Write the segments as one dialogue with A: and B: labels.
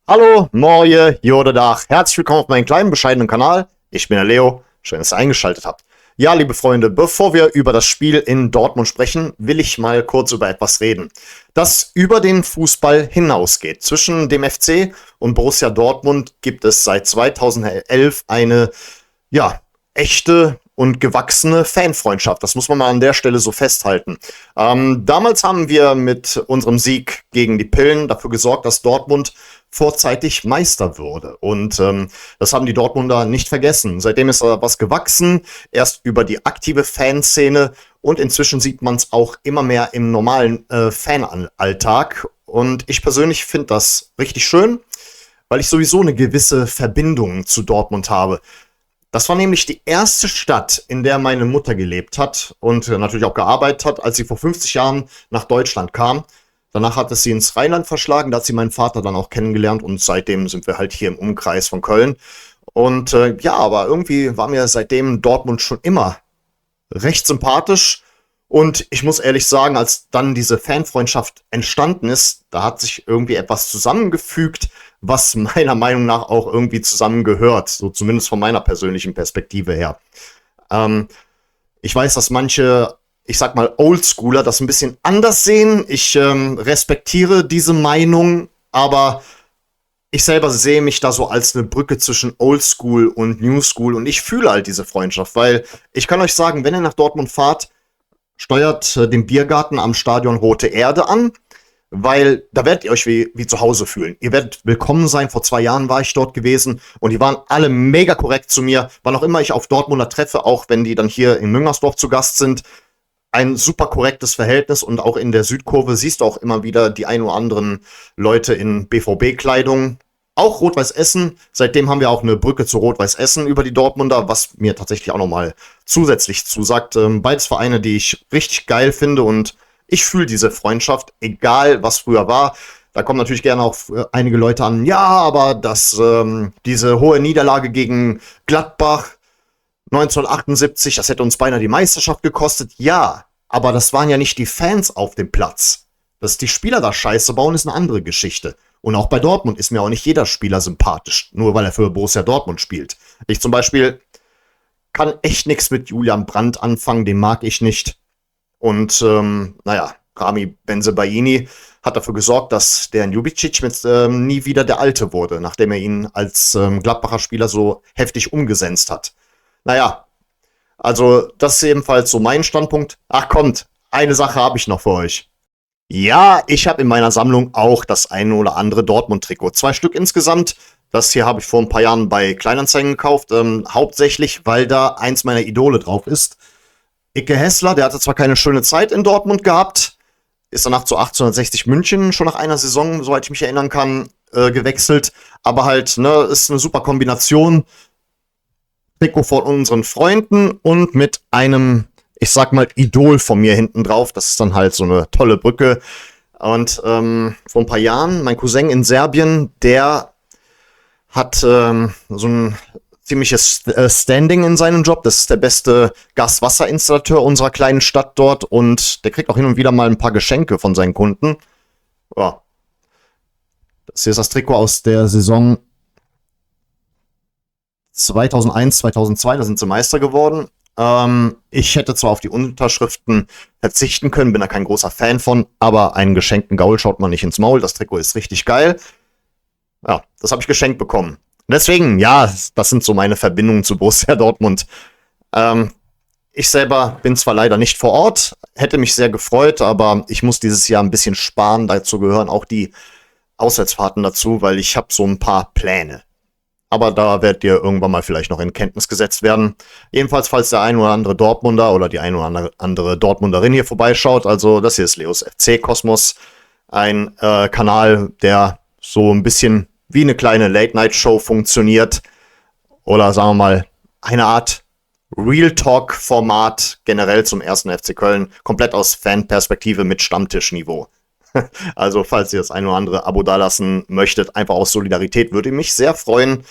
A: Hallo, Moje, Jodedach. Herzlich willkommen auf meinem kleinen, bescheidenen Kanal. Ich bin der Leo. Schön, dass ihr eingeschaltet habt. Ja, liebe Freunde, bevor wir über das Spiel in Dortmund sprechen, will ich mal kurz über etwas reden, das über den Fußball hinausgeht. Zwischen dem FC und Borussia Dortmund gibt es seit 2011 eine, ja, echte und gewachsene Fanfreundschaft. Das muss man mal an der Stelle so festhalten. Damals haben wir mit unserem Sieg gegen die Pillen dafür gesorgt, dass Dortmund vorzeitig Meister wurde. Und das haben die Dortmunder nicht vergessen. Seitdem ist da was gewachsen, erst über die aktive Fanszene und inzwischen sieht man es auch immer mehr im normalen Fanalltag. Und ich persönlich finde das richtig schön, weil ich sowieso eine gewisse Verbindung zu Dortmund habe. Das war nämlich die erste Stadt, in der meine Mutter gelebt hat und natürlich auch gearbeitet hat, als sie vor 50 Jahren nach Deutschland kam. Danach hat es sie ins Rheinland verschlagen, da hat sie meinen Vater dann auch kennengelernt und seitdem sind wir halt hier im Umkreis von Köln. Und ja, aber irgendwie war mir seitdem Dortmund schon immer recht sympathisch. Und ich muss ehrlich sagen, als dann diese Fanfreundschaft entstanden ist, da hat sich irgendwie etwas zusammengefügt, was meiner Meinung nach auch irgendwie zusammengehört. So zumindest von meiner persönlichen Perspektive her. Ich weiß, dass manche, ich sag mal, Oldschooler das ein bisschen anders sehen. Ich respektiere diese Meinung, aber ich selber sehe mich da so als eine Brücke zwischen Oldschool und Newschool und ich fühle halt diese Freundschaft, weil ich kann euch sagen, wenn ihr nach Dortmund fahrt, steuert den Biergarten am Stadion Rote Erde an, weil da werdet ihr euch wie zu Hause fühlen. Ihr werdet willkommen sein. Vor 2 Jahren war ich dort gewesen und die waren alle mega korrekt zu mir. Wann auch immer ich auf Dortmunder treffe, auch wenn die dann hier in Müngersdorf zu Gast sind, ein super korrektes Verhältnis und auch in der Südkurve siehst du auch immer wieder die ein oder anderen Leute in BVB-Kleidung. Auch Rot-Weiß Essen, seitdem haben wir auch eine Brücke zu Rot-Weiß Essen über die Dortmunder, was mir tatsächlich auch nochmal zusätzlich zusagt. Beides Vereine, die ich richtig geil finde und ich fühle diese Freundschaft, egal was früher war. Da kommen natürlich gerne auch einige Leute an, ja, aber diese hohe Niederlage gegen Gladbach 1978, das hätte uns beinahe die Meisterschaft gekostet. Ja, aber das waren ja nicht die Fans auf dem Platz. Dass die Spieler da Scheiße bauen, ist eine andere Geschichte. Und auch bei Dortmund ist mir auch nicht jeder Spieler sympathisch, nur weil er für Borussia Dortmund spielt. Ich zum Beispiel kann echt nichts mit Julian Brandt anfangen, den mag ich nicht. Und naja, Rami Bensebaini hat dafür gesorgt, dass der Ljubicic nie wieder der Alte wurde, nachdem er ihn als Gladbacher Spieler so heftig umgesetzt hat. Naja, also das ist ebenfalls so mein Standpunkt. Ach kommt, eine Sache habe ich noch für euch. Ja, ich habe in meiner Sammlung auch das eine oder andere Dortmund-Trikot. 2 Stück insgesamt. Das hier habe ich vor ein paar Jahren bei Kleinanzeigen gekauft. Hauptsächlich, weil da eins meiner Idole drauf ist. Icke Hessler, der hatte zwar keine schöne Zeit in Dortmund gehabt, ist danach zu 1860 München schon nach einer Saison, soweit ich mich erinnern kann, gewechselt. Aber halt, ne, ist eine super Kombination. Trikot von unseren Freunden und mit einem, ich sag mal, Idol von mir hinten drauf. Das ist dann halt so eine tolle Brücke. Und vor ein paar Jahren, mein Cousin in Serbien, der hat so ein ziemliches Standing in seinem Job. Das ist der beste Gaswasserinstallateur unserer kleinen Stadt dort. Und der kriegt auch hin und wieder mal ein paar Geschenke von seinen Kunden. Ja. Das hier ist das Trikot aus der Saison 2001, 2002, da sind sie Meister geworden. Ich hätte zwar auf die Unterschriften verzichten können, bin da kein großer Fan von, aber einen geschenkten Gaul schaut man nicht ins Maul. Das Trikot ist richtig geil. Ja, das habe ich geschenkt bekommen. Deswegen, ja, das sind so meine Verbindungen zu Borussia Dortmund. Ich selber bin zwar leider nicht vor Ort, hätte mich sehr gefreut, aber ich muss dieses Jahr ein bisschen sparen. Dazu gehören auch die Auswärtsfahrten dazu, weil ich habe so ein paar Pläne. Aber da werdet ihr irgendwann mal vielleicht noch in Kenntnis gesetzt werden. Jedenfalls, falls der ein oder andere Dortmunder oder die ein oder andere Dortmunderin hier vorbeischaut. Also das hier ist Leos FC Kosmos. Ein Kanal, der so ein bisschen wie eine kleine Late-Night-Show funktioniert. Oder sagen wir mal, eine Art Real Talk-Format generell zum 1. FC Köln. Komplett aus Fanperspektive mit Stammtischniveau. Also, falls ihr das ein oder andere Abo dalassen möchtet, einfach aus Solidarität, würde mich sehr freuen.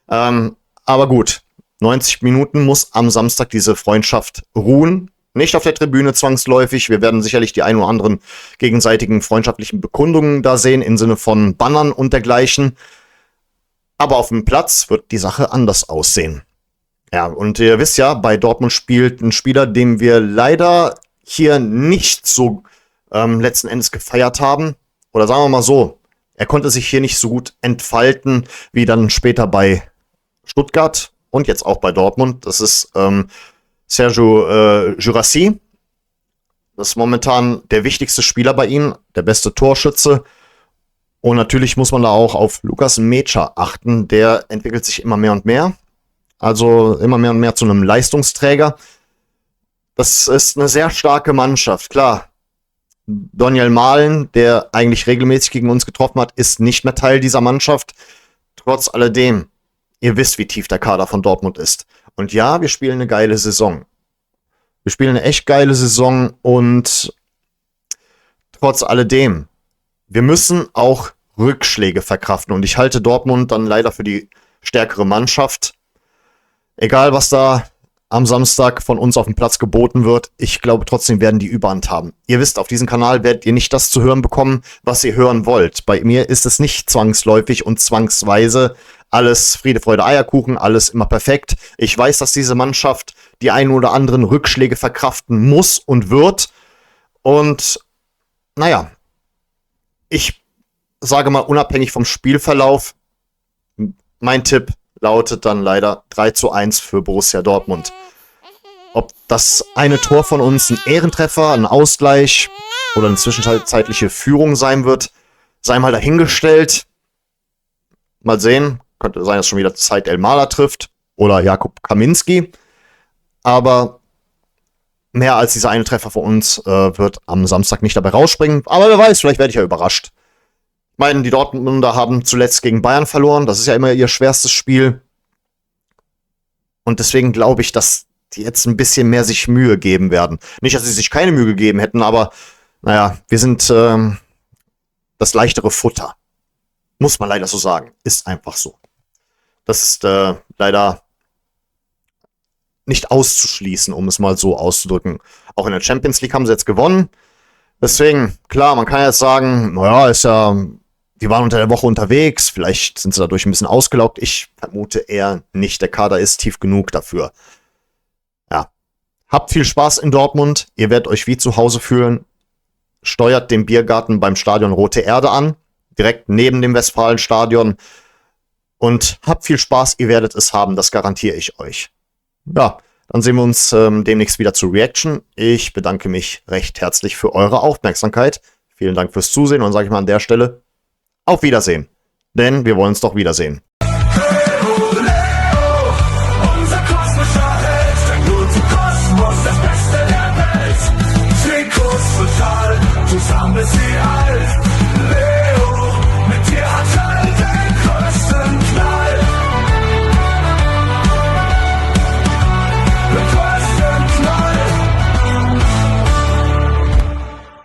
A: Aber gut, 90 Minuten muss am Samstag diese Freundschaft ruhen. Nicht auf der Tribüne zwangsläufig. Wir werden sicherlich die ein oder anderen gegenseitigen freundschaftlichen Bekundungen da sehen, im Sinne von Bannern und dergleichen. Aber auf dem Platz wird die Sache anders aussehen. Ja, und ihr wisst ja, bei Dortmund spielt ein Spieler, den wir leider hier nicht so letzten Endes gefeiert haben. Oder sagen wir mal so, er konnte sich hier nicht so gut entfalten, wie dann später bei Stuttgart und jetzt auch bei Dortmund. Das ist Sergio Guirassy. Das ist momentan der wichtigste Spieler bei ihnen, der beste Torschütze. Und natürlich muss man da auch auf Lukas Mecha achten. Der entwickelt sich immer mehr und mehr. Also immer mehr und mehr zu einem Leistungsträger. Das ist eine sehr starke Mannschaft, klar. Daniel Mahlen, der eigentlich regelmäßig gegen uns getroffen hat, ist nicht mehr Teil dieser Mannschaft. Trotz alledem, ihr wisst, wie tief der Kader von Dortmund ist. Und ja, wir spielen eine geile Saison. Wir spielen eine echt geile Saison und trotz alledem, wir müssen auch Rückschläge verkraften. Und ich halte Dortmund dann leider für die stärkere Mannschaft. Egal, was da am Samstag von uns auf dem Platz geboten wird, ich glaube trotzdem werden die Überhand haben. Ihr wisst, auf diesem Kanal werdet ihr nicht das zu hören bekommen, was ihr hören wollt. Bei mir ist es nicht zwangsläufig und zwangsweise alles Friede, Freude, Eierkuchen, alles immer perfekt. Ich weiß, dass diese Mannschaft die ein oder anderen Rückschläge verkraften muss und wird. Und naja, ich sage mal unabhängig vom Spielverlauf, mein Tipp lautet dann leider 3:1 für Borussia Dortmund. Ob das eine Tor von uns ein Ehrentreffer, ein Ausgleich oder eine zwischenzeitliche Führung sein wird, sei mal dahingestellt. Mal sehen, könnte sein, dass schon wieder Zeit Elmaler trifft oder Jakub Kaminski. Aber mehr als dieser eine Treffer von uns wird am Samstag nicht dabei rausspringen. Aber wer weiß, vielleicht werde ich ja überrascht. Ich meine, die Dortmunder haben zuletzt gegen Bayern verloren. Das ist ja immer ihr schwerstes Spiel. Und deswegen glaube ich, dass die jetzt ein bisschen mehr sich Mühe geben werden. Nicht, dass sie sich keine Mühe gegeben hätten, aber naja, wir sind das leichtere Futter. Muss man leider so sagen. Ist einfach so. Das ist leider nicht auszuschließen, um es mal so auszudrücken. Auch in der Champions League haben sie jetzt gewonnen. Deswegen, klar, man kann jetzt sagen, naja, ist ja, die waren unter der Woche unterwegs, vielleicht sind sie dadurch ein bisschen ausgelaugt. Ich vermute eher nicht, der Kader ist tief genug dafür. Ja, habt viel Spaß in Dortmund, ihr werdet euch wie zu Hause fühlen. Steuert den Biergarten beim Stadion Rote Erde an, direkt neben dem Westfalenstadion. Und habt viel Spaß, ihr werdet es haben, das garantiere ich euch. Ja, dann sehen wir uns demnächst wieder zur Reaction. Ich bedanke mich recht herzlich für eure Aufmerksamkeit. Vielen Dank fürs Zusehen und sage ich mal an der Stelle auf Wiedersehen. Denn wir wollen uns doch wiedersehen.
B: Unser kosmischer Held, der gute Kosmos, das Beste der Welt. Trikots total, zusammen bis sie